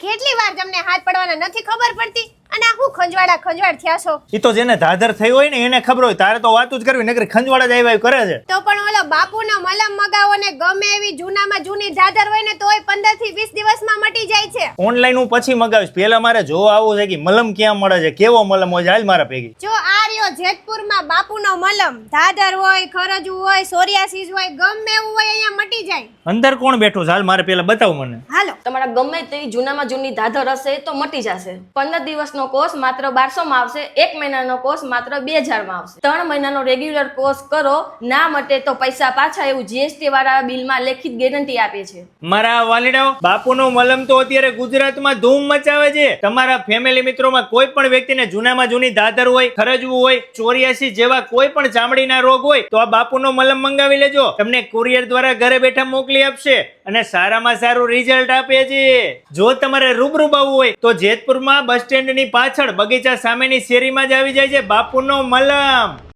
કેટલી વાર તમને હાથ પડવાના નથી ખબર પડતી અને આ હું ખંજવાળ થયા છો? ઈ તો જેને ધાધર થઈ હોય ને એને ખબર હોય, તારે તો વાતું જ કરવી, નકર ખંજવાળા જ આવ્યા કરે છે. તો પણ ઓલો બાપુનો મલમ મગાવો ને ગમે એવી જૂનામાં જૂની ધાધર હોય ને તોય 15 થી 20 દિવસમાં મટી જાય છે. ઓનલાઈન હું પછી મગાવીશ, પેલા મારે જોવા આવું છે કે મલમ ક્યાં મળે છે, કેવો મલમ હોય છે. હાલ મારા ભેગી જો આ રહ્યો જેતપુરમાં બાપુનો મલમ, ધાધર હોય, ખરજવું હોય, સોરિયાસિસ હોય, ગમે એવું હોય અહીંયા મટી જાય. અંદર કોણ બેઠું છે? હાલ મારે પેલા બતાવ મને. હાલો. તમારા ગમે તે જૂનામાં જૂની ધાધર હશે તો મટી જશે. 15 દિવસનો કોર્સ માત્ર 1200 માં આવશે. 1 મહિનાનો કોર્સ માત્ર 2000 માં આવશે. 3 મહિનાનો રેગ્યુલર કોર્સ કરો, ના મટે તો પૈસા પાછા, એવું જીએસટી વાળા બિલમાં લેખિત ગેરંટી આપે છે. મારા વાલીડાઓ, બાપુનો મલમ તો અત્યારે ગુજરાતમાં ધૂમ મચાવે છે. તમારા ફેમિલી મિત્રોમાં કોઈ પણ વ્યક્તિને જૂનામાં જૂની ધાધર હોય, ખરજવું હોય, ચોરિયાસી જેવા કોઈ પણ ચામડીના રોગ હોય તો આ બાપુનો મલમ મંગાવી લેજો. તમને કુરિયર દ્વારા ઘરે બેઠા મોકલી આપશે અને સારામાં સારું રિઝલ્ટ આપે છે. જો તમારે રૂબરૂ આવવું હોય તો જેતપુરમાં બસ સ્ટેન્ડની પાછળ બગીચા સામેની શેરીમાં જ આવી જાય છે બાપુનો મલમ.